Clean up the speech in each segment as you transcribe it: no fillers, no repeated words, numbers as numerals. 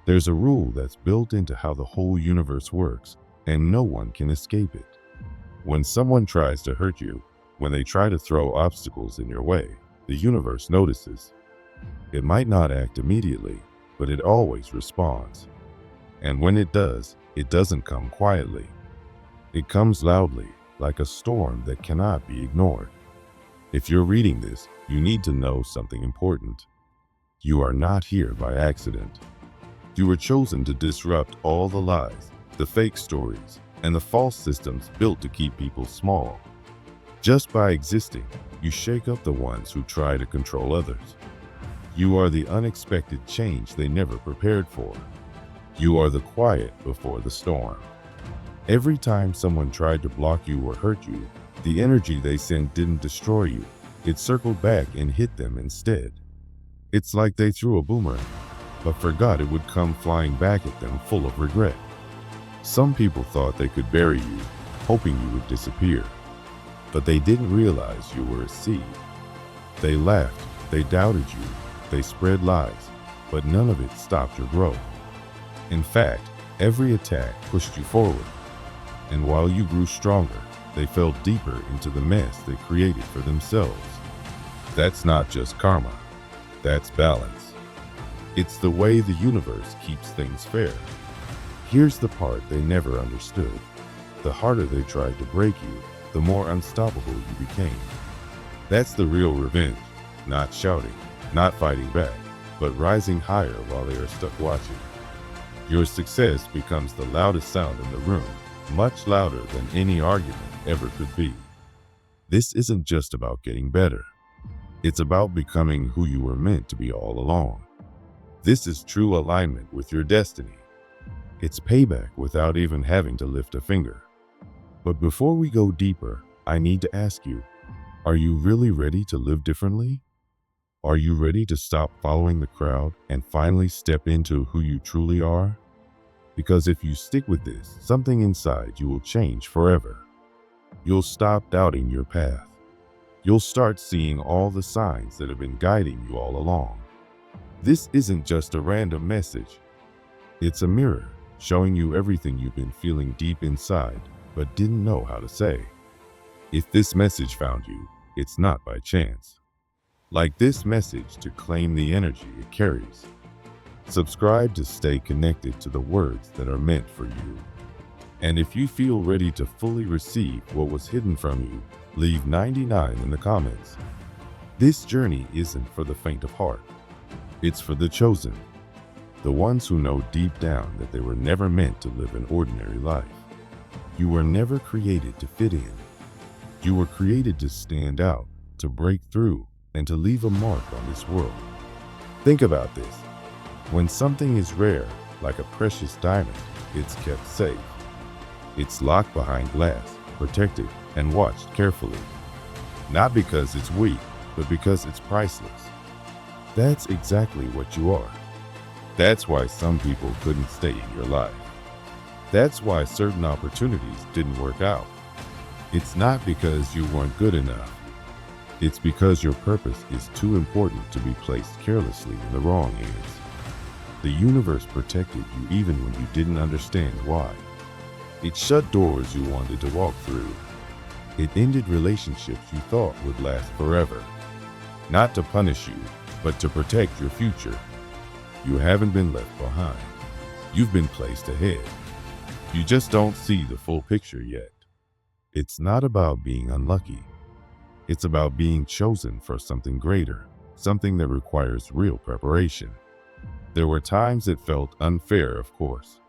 There's a rule that's built into how the whole universe works, and no one can escape it. When someone tries to hurt you, when they try to throw obstacles in your way, the universe notices. It might not act immediately, but it always responds. And when it doesn't come quietly. It comes loudly, like a storm that cannot be ignored. If you're reading this, you need to know something important. You are not here by accident. You were chosen to disrupt all the lies, the fake stories, and the false systems built to keep people small. Just by existing, you shake up the ones who try to control others. You are the unexpected change they never prepared for. You are the quiet before the storm. Every time someone tried to block you or hurt you, the energy they sent didn't destroy you. It circled back and hit them instead. It's like they threw a boomerang, but forgot it would come flying back at them full of regret. Some people thought they could bury you, hoping you would disappear. But they didn't realize you were a seed. They laughed, they doubted you, they spread lies, but none of it stopped your growth. In fact, every attack pushed you forward. And while you grew stronger, they fell deeper into the mess they created for themselves. That's not just karma, that's balance. It's the way the universe keeps things fair. Here's the part they never understood. The harder they tried to break you, the more unstoppable you became. That's the real revenge, not shouting, not fighting back, but rising higher while they are stuck watching. Your success becomes the loudest sound in the room, much louder than any argument ever could be. This isn't just about getting better. It's about becoming who you were meant to be all along. This is true alignment with your destiny. It's payback without even having to lift a finger. But before we go deeper, I need to ask you, are you really ready to live differently? Are you ready to stop following the crowd and finally step into who you truly are? Because if you stick with this, something inside you will change forever. You'll stop doubting your path. You'll start seeing all the signs that have been guiding you all along. This isn't just a random message. It's a mirror showing you everything you've been feeling deep inside but didn't know how to say. If this message found you, it's not by chance. Like this message to claim the energy it carries. Subscribe to stay connected to the words that are meant for you. And if you feel ready to fully receive what was hidden from you, leave 99 in the comments. This journey isn't for the faint of heart. It's for the chosen. The ones who know deep down that they were never meant to live an ordinary life. You were never created to fit in. You were created to stand out, to break through, and to leave a mark on this world. Think about this. When something is rare, like a precious diamond, it's kept safe. It's locked behind glass, protected, and watched carefully. Not because it's weak, but because it's priceless. That's exactly what you are. That's why some people couldn't stay in your life. That's why certain opportunities didn't work out. It's not because you weren't good enough. It's because your purpose is too important to be placed carelessly in the wrong hands. The universe protected you even when you didn't understand why. It shut doors you wanted to walk through. It ended relationships you thought would last forever. Not to punish you, but to protect your future. You haven't been left behind. You've been placed ahead. You just don't see the full picture yet. It's not about being unlucky. It's about being chosen for something greater, something that requires real preparation. There were times it felt unfair, of course.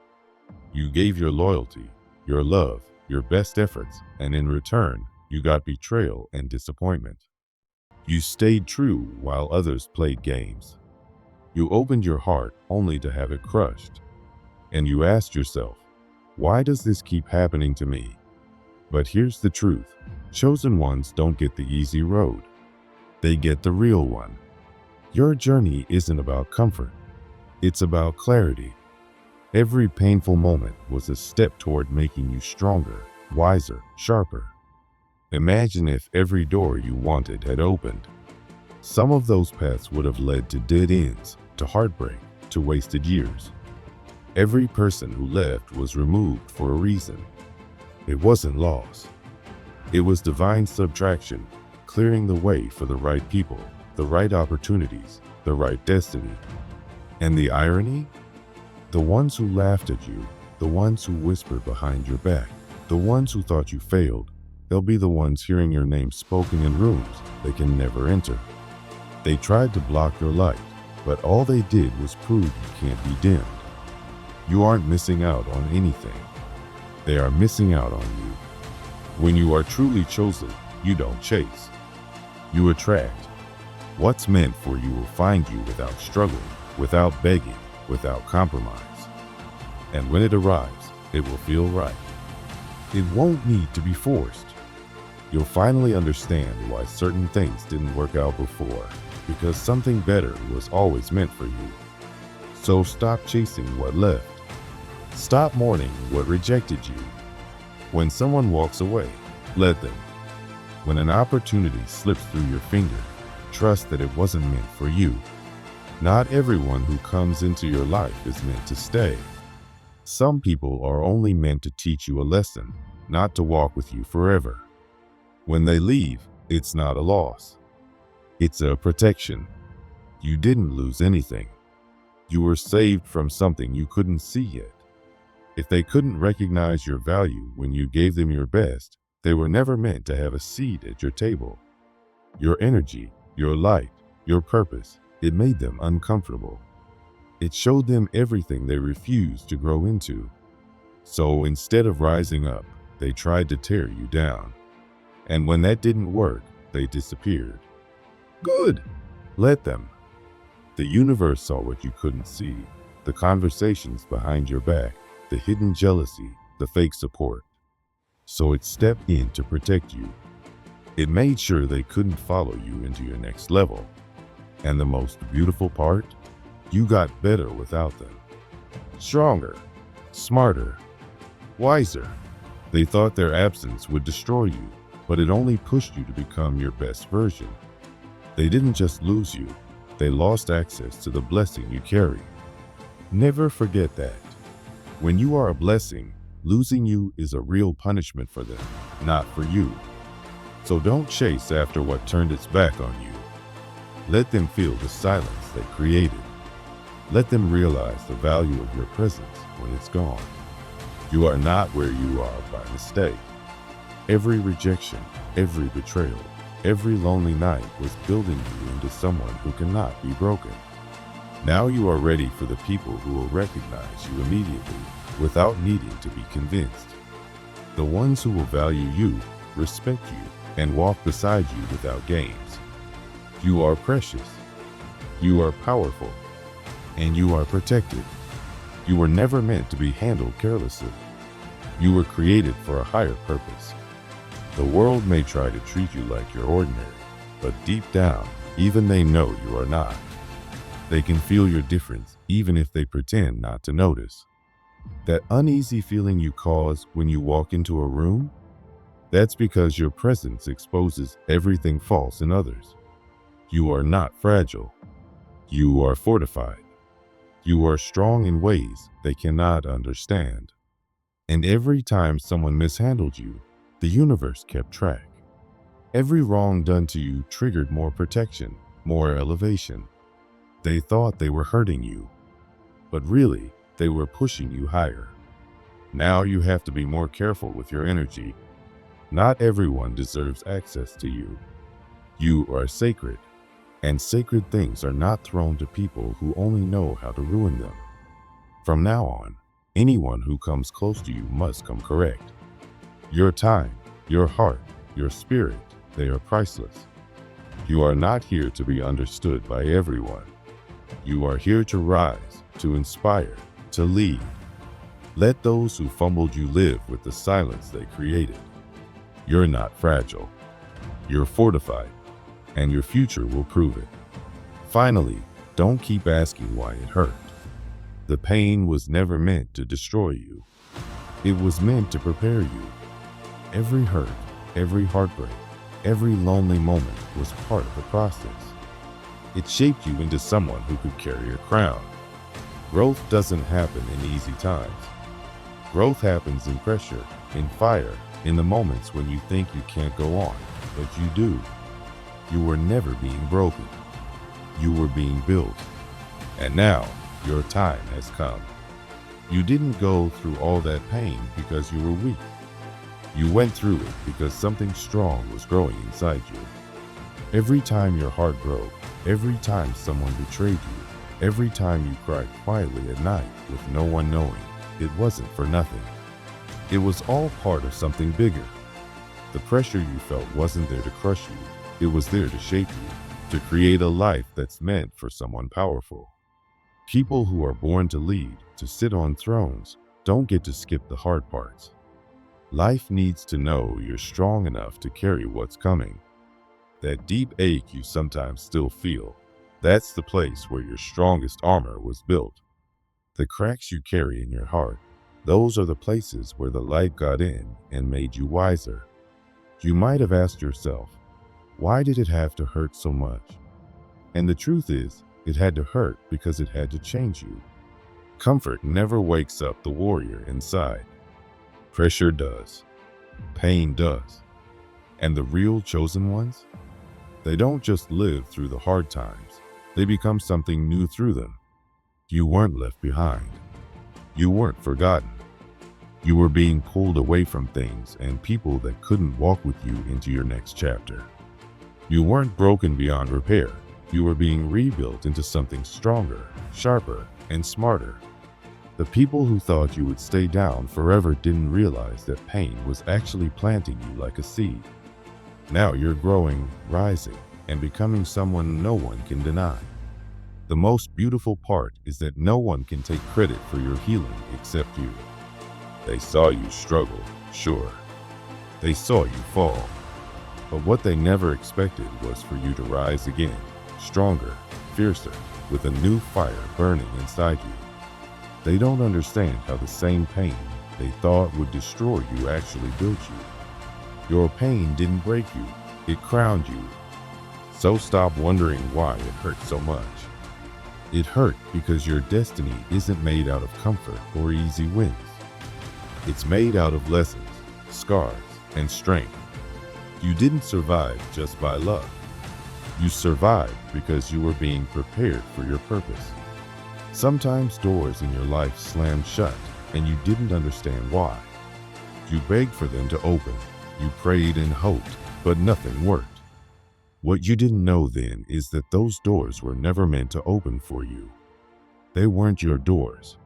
You gave your loyalty, your love, your best efforts, and in return, you got betrayal and disappointment. You stayed true while others played games. You opened your heart only to have it crushed. And you asked yourself, why does this keep happening to me? But here's the truth. Chosen ones don't get the easy road. They get the real one. Your journey isn't about comfort. It's about clarity. Every painful moment was a step toward making you stronger, wiser, sharper. Imagine if every door you wanted had opened. Some of those paths would have led to dead ends, to heartbreak, to wasted years. Every person who left was removed for a reason. It wasn't loss. It was divine subtraction, clearing the way for the right people, the right opportunities, the right destiny. And the irony? The ones who laughed at you, the ones who whispered behind your back, the ones who thought you failed, they'll be the ones hearing your name spoken in rooms they can never enter. They tried to block your light, but all they did was prove you can't be dimmed. You aren't missing out on anything. They are missing out on you. When you are truly chosen, you don't chase. You attract. What's meant for you will find you without struggling, without begging, without compromise. And when it arrives, it will feel right. It won't need to be forced. You'll finally understand why certain things didn't work out before, because something better was always meant for you. So stop chasing what left. Stop mourning what rejected you. When someone walks away, let them. When an opportunity slips through your finger, trust that it wasn't meant for you. Not everyone who comes into your life is meant to stay. Some people are only meant to teach you a lesson, not to walk with you forever. When they leave, it's not a loss. It's a protection. You didn't lose anything. You were saved from something you couldn't see yet. If they couldn't recognize your value when you gave them your best, they were never meant to have a seat at your table. Your energy, your light, your purpose, it made them uncomfortable. It showed them everything they refused to grow into. So instead of rising up, they tried to tear you down. And when that didn't work, they disappeared. Good. Let them. The universe saw what you couldn't see, the conversations behind your back, the hidden jealousy, the fake support. So it stepped in to protect you. It made sure they couldn't follow you into your next level. And the most beautiful part? You got better without them. Stronger, smarter, wiser. They thought their absence would destroy you, but it only pushed you to become your best version. They didn't just lose you, they lost access to the blessing you carry. Never forget that. When you are a blessing, losing you is a real punishment for them, not for you. So don't chase after what turned its back on you. Let them feel the silence they created. Let them realize the value of your presence when it's gone. You are not where you are by mistake. Every rejection, every betrayal, every lonely night was building you into someone who cannot be broken. Now you are ready for the people who will recognize you immediately without needing to be convinced. The ones who will value you, respect you, and walk beside you without games. You are precious. You are powerful. And you are protected. You were never meant to be handled carelessly. You were created for a higher purpose. The world may try to treat you like you're ordinary, but deep down, even they know you are not. They can feel your difference, even if they pretend not to notice. That uneasy feeling you cause when you walk into a room? That's because your presence exposes everything false in others. You are not fragile. You are fortified. You are strong in ways they cannot understand. And every time someone mishandled you, the universe kept track. Every wrong done to you triggered more protection, more elevation. They thought they were hurting you, but really, they were pushing you higher. Now you have to be more careful with your energy. Not everyone deserves access to you. You are sacred, and sacred things are not thrown to people who only know how to ruin them. From now on, anyone who comes close to you must come correct. Your time, your heart, your spirit, they are priceless. You are not here to be understood by everyone. You are here to rise, to inspire, to lead. Let those who fumbled you live with the silence they created. You're not fragile. You're fortified, and your future will prove it. Finally, don't keep asking why it hurt. The pain was never meant to destroy you. It was meant to prepare you. Every hurt, every heartbreak, every lonely moment was part of the process. It shaped you into someone who could carry a crown. Growth doesn't happen in easy times. Growth happens in pressure, in fire, in the moments when you think you can't go on, but you do. You were never being broken. You were being built. And now, your time has come. You didn't go through all that pain because you were weak. You went through it because something strong was growing inside you. Every time your heart broke, every time someone betrayed you, every time you cried quietly at night with no one knowing, it wasn't for nothing. It was all part of something bigger. The pressure you felt wasn't there to crush you. It was there to shape you, to create a life that's meant for someone powerful. People who are born to lead, to sit on thrones, don't get to skip the hard parts. Life needs to know you're strong enough to carry what's coming. That deep ache you sometimes still feel, that's the place where your strongest armor was built. The cracks you carry in your heart, those are the places where the light got in and made you wiser. You might have asked yourself, why did it have to hurt so much? And the truth is, it had to hurt because it had to change you. Comfort never wakes up the warrior inside. Pressure does. Pain does. And the real chosen ones? They don't just live through the hard times. They become something new through them. You weren't left behind. You weren't forgotten. You were being pulled away from things and people that couldn't walk with you into your next chapter. You weren't broken beyond repair. You were being rebuilt into something stronger, sharper, and smarter. The people who thought you would stay down forever didn't realize that pain was actually planting you like a seed. Now you're growing, rising, and becoming someone no one can deny. The most beautiful part is that no one can take credit for your healing except you. They saw you struggle, sure. They saw you fall. But what they never expected was for you to rise again, stronger, fiercer, with a new fire burning inside you. They don't understand how the same pain they thought would destroy you actually built you. Your pain didn't break you, it crowned you. So stop wondering why it hurt so much. It hurt because your destiny isn't made out of comfort or easy wins. It's made out of lessons, scars, and strength. You didn't survive just by luck. You survived because you were being prepared for your purpose. Sometimes doors in your life slammed shut and you didn't understand why. You begged for them to open. You prayed and hoped, but nothing worked. What you didn't know then is that those doors were never meant to open for you. They weren't your doors.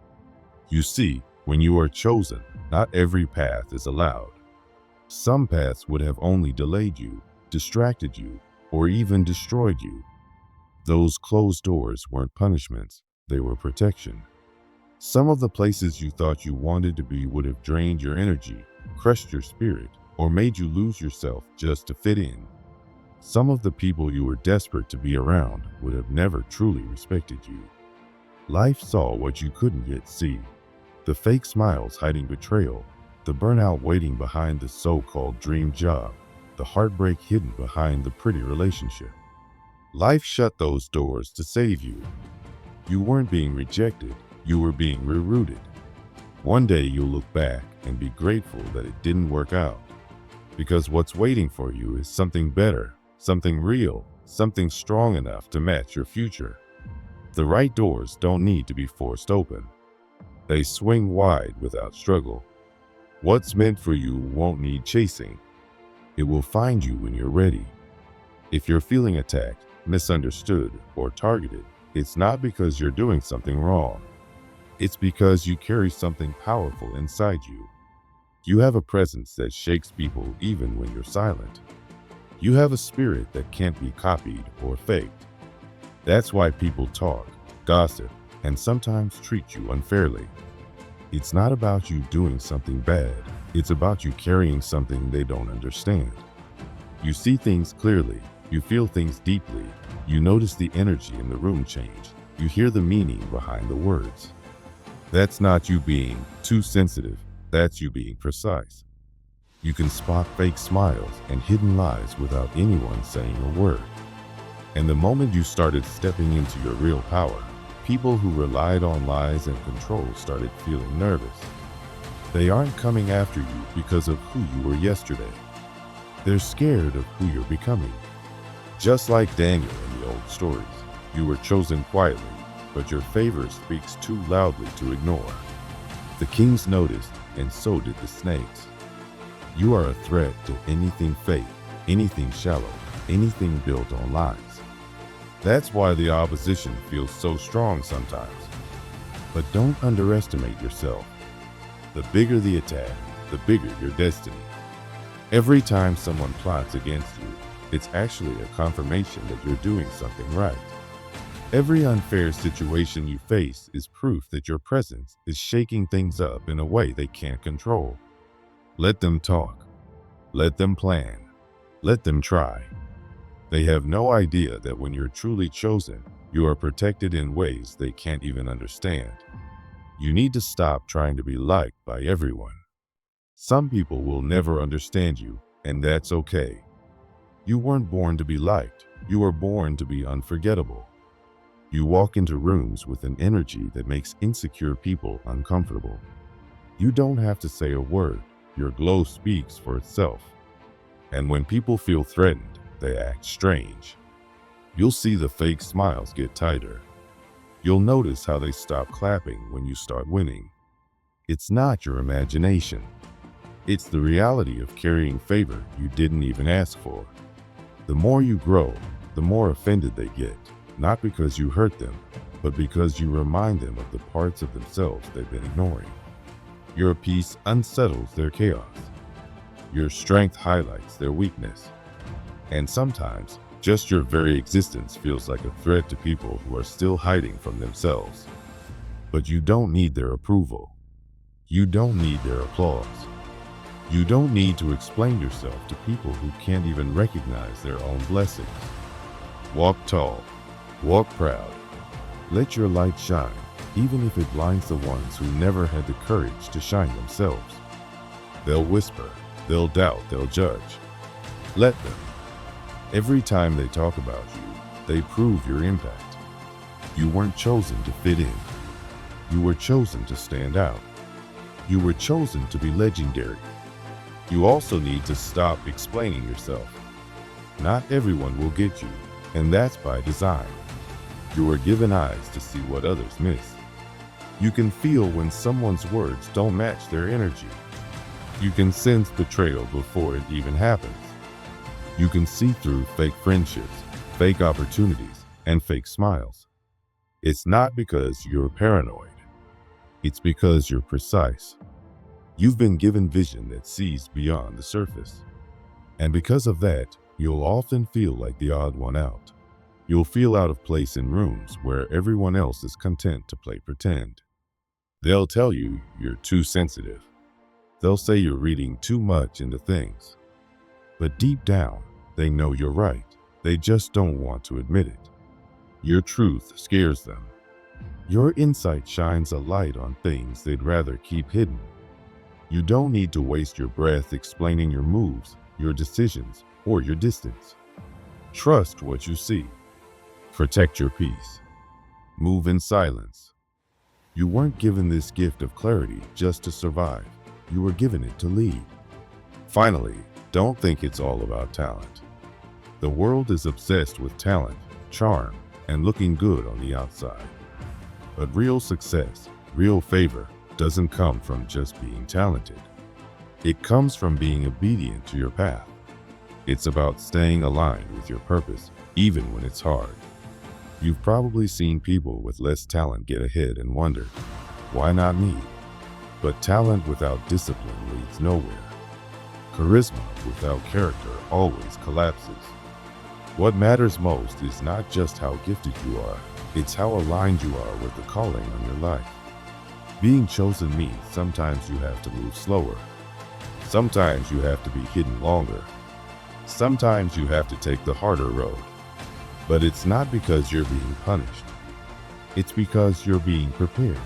You see, when you are chosen, not every path is allowed. Some paths would have only delayed you, distracted you, or even destroyed you. Those closed doors weren't punishments, they were protection. Some of the places you thought you wanted to be would have drained your energy, crushed your spirit, or made you lose yourself just to fit in. Some of the people you were desperate to be around would have never truly respected you. Life saw what you couldn't yet see. The fake smiles hiding betrayal, the burnout waiting behind the so-called dream job, the heartbreak hidden behind the pretty relationship. Life shut those doors to save you. You weren't being rejected, you were being rerouted. One day you'll look back and be grateful that it didn't work out. Because what's waiting for you is something better, something real, something strong enough to match your future. The right doors don't need to be forced open. They swing wide without struggle. What's meant for you won't need chasing. It will find you when you're ready. If you're feeling attacked, misunderstood, or targeted, it's not because you're doing something wrong. It's because you carry something powerful inside you. You have a presence that shakes people even when you're silent. You have a spirit that can't be copied or faked. That's why people talk, gossip, and sometimes treat you unfairly. It's not about you doing something bad. It's about you carrying something they don't understand. You see things clearly. You feel things deeply. You notice the energy in the room change. You hear the meaning behind the words. That's not you being too sensitive. That's you being precise. You can spot fake smiles and hidden lies without anyone saying a word. And the moment you started stepping into your real power, People who relied on lies and control started feeling nervous. They aren't coming after you because of who you were yesterday. They're scared of who you're becoming. Just like Daniel in the old stories, you were chosen quietly, but your favor speaks too loudly to ignore. The kings noticed, and so did the snakes. You are a threat to anything fake, anything shallow, anything built on lies. That's why the opposition feels so strong sometimes. But don't underestimate yourself. The bigger the attack, the bigger your destiny. Every time someone plots against you, it's actually a confirmation that you're doing something right. Every unfair situation you face is proof that your presence is shaking things up in a way they can't control. Let them talk. Let them plan. Let them try. They have no idea that when you're truly chosen, you are protected in ways they can't even understand. You need to stop trying to be liked by everyone. Some people will never understand you, and that's okay. You weren't born to be liked. You were born to be unforgettable. You walk into rooms with an energy that makes insecure people uncomfortable. You don't have to say a word. Your glow speaks for itself. And when people feel threatened, they act strange. You'll see the fake smiles get tighter. You'll notice how they stop clapping when you start winning. It's not your imagination. It's the reality of carrying favor you didn't even ask for. The more you grow, the more offended they get, not because you hurt them, but because you remind them of the parts of themselves they've been ignoring. Your peace unsettles their chaos. Your strength highlights their weakness. And sometimes, just your very existence feels like a threat to people who are still hiding from themselves. But you don't need their approval. You don't need their applause. You don't need to explain yourself to people who can't even recognize their own blessings. Walk tall. Walk proud. Let your light shine, even if it blinds the ones who never had the courage to shine themselves. They'll whisper, they'll doubt, they'll judge. Let them. Every time they talk about you, they prove your impact. You weren't chosen to fit in. You were chosen to stand out. You were chosen to be legendary. You also need to stop explaining yourself. Not everyone will get you, and that's by design. You are given eyes to see what others miss. You can feel when someone's words don't match their energy. You can sense betrayal before it even happens. You can see through fake friendships, fake opportunities, and fake smiles. It's not because you're paranoid. It's because you're precise. You've been given vision that sees beyond the surface. And because of that, you'll often feel like the odd one out. You'll feel out of place in rooms where everyone else is content to play pretend. They'll tell you you're too sensitive. They'll say you're reading too much into things. But deep down, they know you're right. They just don't want to admit it. Your truth scares them. Your insight shines a light on things they'd rather keep hidden. You don't need to waste your breath explaining your moves, your decisions, or your distance. Trust what you see. Protect your peace. Move in silence. You weren't given this gift of clarity just to survive. You were given it to lead. Finally, don't think it's all about talent. The world is obsessed with talent, charm, and looking good on the outside. But real success, real favor, doesn't come from just being talented. It comes from being obedient to your path. It's about staying aligned with your purpose, even when it's hard. You've probably seen people with less talent get ahead and wondered, why not me? But talent without discipline leads nowhere. Charisma without character always collapses. What matters most is not just how gifted you are, it's how aligned you are with the calling on your life. Being chosen means sometimes you have to move slower. Sometimes you have to be hidden longer. Sometimes you have to take the harder road. But it's not because you're being punished. It's because you're being prepared.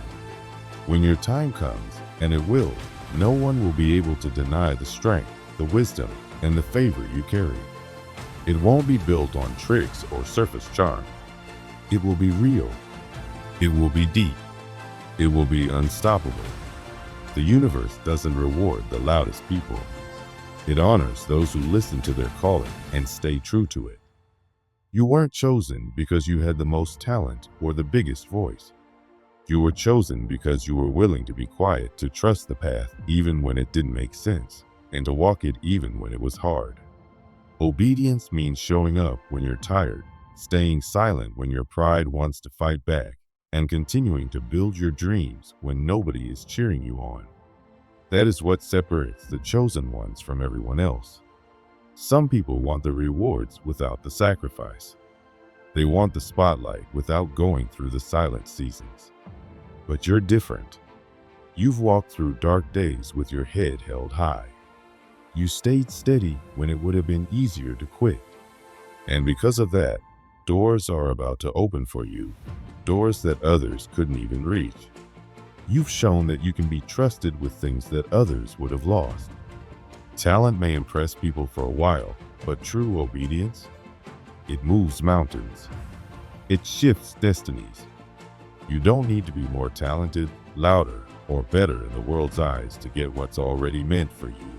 When your time comes, and it will, no one will be able to deny the strength, the wisdom, and the favor you carry. It won't be built on tricks or surface charm. It will be real. It will be deep. It will be unstoppable. The universe doesn't reward the loudest people. It honors those who listen to their calling and stay true to it. You weren't chosen because you had the most talent or the biggest voice. You were chosen because you were willing to be quiet, to trust the path even when it didn't make sense, and to walk it even when it was hard. Obedience means showing up when you're tired, staying silent when your pride wants to fight back, and continuing to build your dreams when nobody is cheering you on. That is what separates the chosen ones from everyone else. Some people want the rewards without the sacrifice. They want the spotlight without going through the silent seasons. But you're different. You've walked through dark days with your head held high. You stayed steady when it would have been easier to quit. And because of that, doors are about to open for you, doors that others couldn't even reach. You've shown that you can be trusted with things that others would have lost. Talent may impress people for a while, but true obedience, it moves mountains. It shifts destinies. You don't need to be more talented, louder, or better in the world's eyes to get what's already meant for you.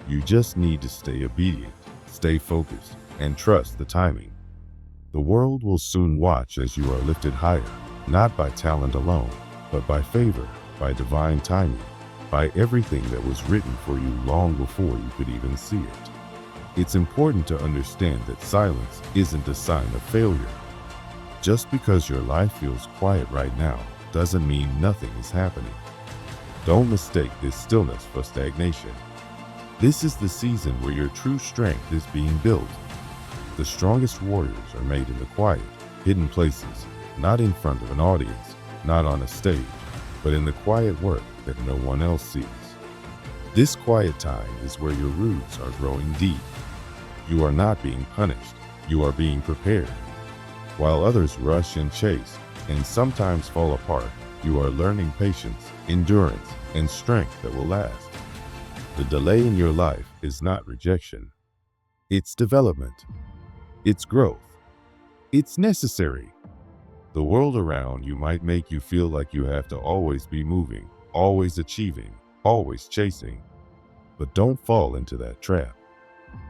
You just need to stay obedient, stay focused, and trust the timing. The world will soon watch as you are lifted higher, not by talent alone, but by favor, by divine timing, by everything that was written for you long before you could even see it. It's important to understand that silence isn't a sign of failure. Just because your life feels quiet right now doesn't mean nothing is happening. Don't mistake this stillness for stagnation. This is the season where your true strength is being built. The strongest warriors are made in the quiet, hidden places, not in front of an audience, not on a stage, but in the quiet work that no one else sees. This quiet time is where your roots are growing deep. You are not being punished, you are being prepared. While others rush and chase, and sometimes fall apart, you are learning patience, endurance, and strength that will last. The delay in your life is not rejection. It's development. It's growth. It's necessary. The world around you might make you feel like you have to always be moving, always achieving, always chasing. But don't fall into that trap.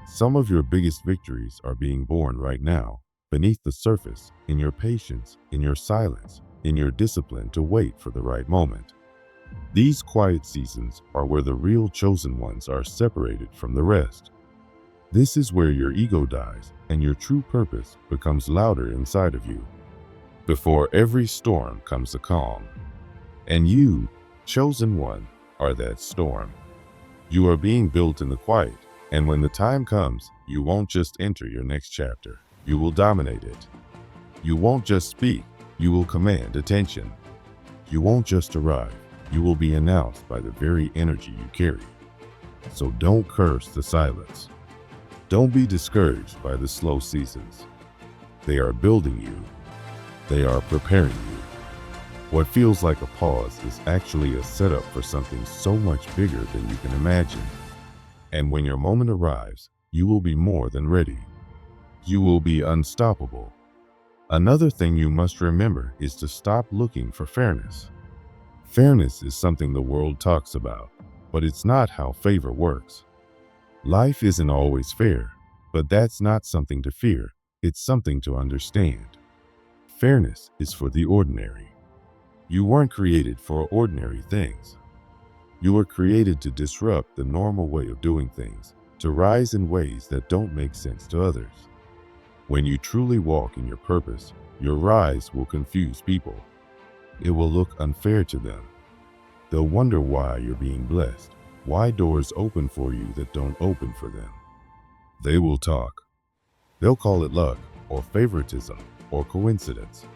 Some of your biggest victories are being born right now, beneath the surface, in your patience, in your silence, in your discipline to wait for the right moment. These quiet seasons are where the real chosen ones are separated from the rest. This is where your ego dies and your true purpose becomes louder inside of you. Before every storm comes a calm. And you, chosen one, are that storm. You are being built in the quiet, and when the time comes, you won't just enter your next chapter. You will dominate it. You won't just speak, you will command attention. You won't just arrive, you will be announced by the very energy you carry. So don't curse the silence. Don't be discouraged by the slow seasons. They are building you. They are preparing you. What feels like a pause is actually a setup for something so much bigger than you can imagine. And when your moment arrives, you will be more than ready. You will be unstoppable. Another thing you must remember is to stop looking for fairness. Fairness is something the world talks about, but it's not how favor works. Life isn't always fair, but that's not something to fear. It's something to understand. Fairness is for the ordinary. You weren't created for ordinary things. You were created to disrupt the normal way of doing things, to rise in ways that don't make sense to others. When you truly walk in your purpose, your rise will confuse people. It will look unfair to them. They'll wonder why you're being blessed, why doors open for you that don't open for them. They will talk. They'll call it luck, or favoritism, or coincidence.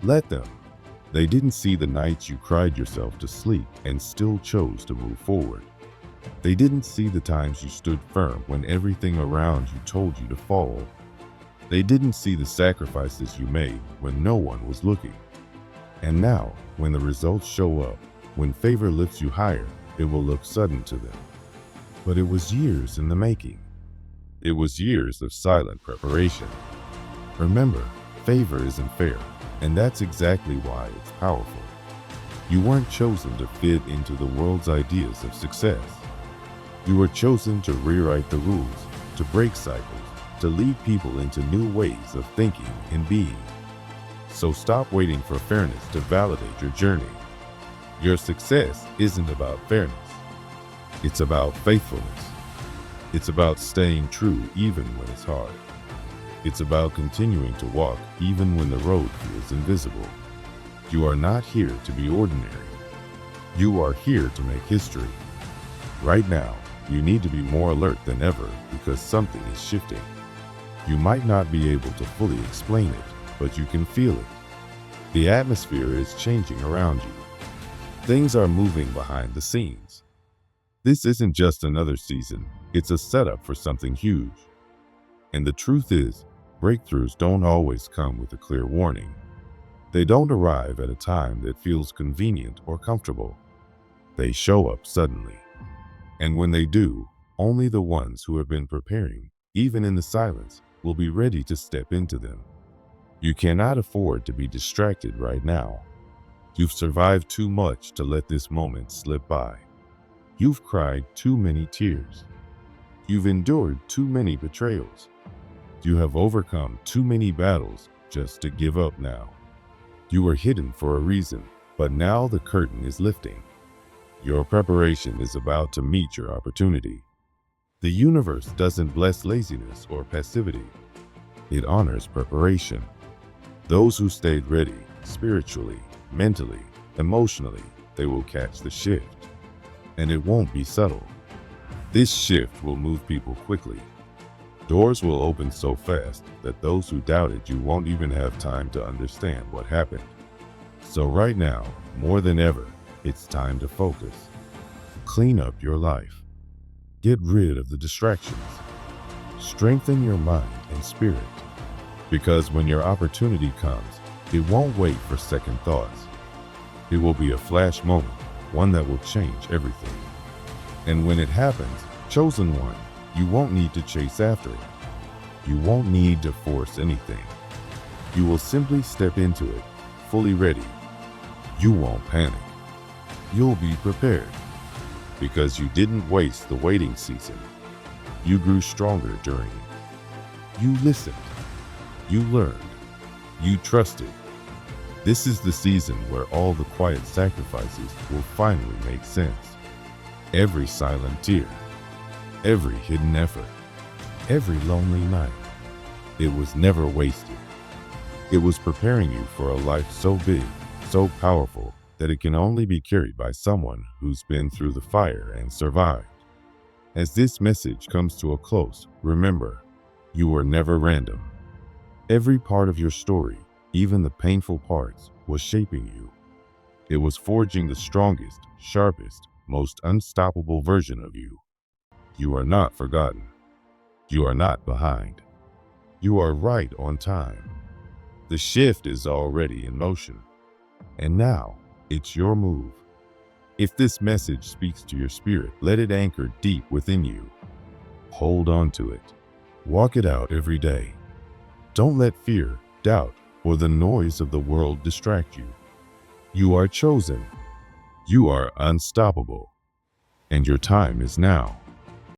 Let them. They didn't see the nights you cried yourself to sleep and still chose to move forward. They didn't see the times you stood firm when everything around you told you to fall. They didn't see the sacrifices you made when no one was looking. And now, when the results show up, when favor lifts you higher, it will look sudden to them. But it was years in the making. It was years of silent preparation. Remember, favor isn't fair, And that's exactly why it's powerful. You weren't chosen to fit into the world's ideas of success. You were chosen to rewrite the rules, to break cycles, to lead people into new ways of thinking and being. So stop waiting for fairness to validate your journey. Your success isn't about fairness. It's about faithfulness. It's about staying true even when it's hard. It's about continuing to walk even when the road feels invisible. You are not here to be ordinary. You are here to make history. Right now, you need to be more alert than ever because something is shifting. You might not be able to fully explain it, but you can feel it. The atmosphere is changing around you. Things are moving behind the scenes. This isn't just another season, it's a setup for something huge. And the truth is, breakthroughs don't always come with a clear warning. They don't arrive at a time that feels convenient or comfortable. They show up suddenly. And when they do, only the ones who have been preparing, even in the silence, will be ready to step into them. You cannot afford to be distracted right now. You've survived too much to let this moment slip by. You've cried too many tears. You've endured too many betrayals. You have overcome too many battles just to give up now. You were hidden for a reason, but now the curtain is lifting. Your preparation is about to meet your opportunity. The universe doesn't bless laziness or passivity. It honors preparation. Those who stayed ready, spiritually, mentally, emotionally, they will catch the shift. And it won't be subtle. This shift will move people quickly. Doors will open so fast that those who doubted you won't even have time to understand what happened. So right now, more than ever, it's time to focus. Clean up your life. Get rid of the distractions. Strengthen your mind and spirit. Because when your opportunity comes, it won't wait for second thoughts. It will be a flash moment, one that will change everything. And when it happens, chosen one, you won't need to chase after it. You won't need to force anything. You will simply step into it, fully ready. You won't panic. You'll be prepared. Because you didn't waste the waiting season. You grew stronger during it. You listened. You learned. You trusted. This is the season where all the quiet sacrifices will finally make sense. Every silent tear. Every hidden effort. Every lonely night. It was never wasted. It was preparing you for a life so big, so powerful, that it can only be carried by someone who's been through the fire and survived. As this message comes to a close, remember, you were never random. Every part of your story, even the painful parts, was shaping you. It was forging the strongest, sharpest, most unstoppable version of you. You are not forgotten. You are not behind. You are right on time. The shift is already in motion. And now, it's your move. If this message speaks to your spirit, let it anchor deep within you. Hold on to it. Walk it out every day. Don't let fear, doubt, or the noise of the world distract you. You are chosen. You are unstoppable. And your time is now.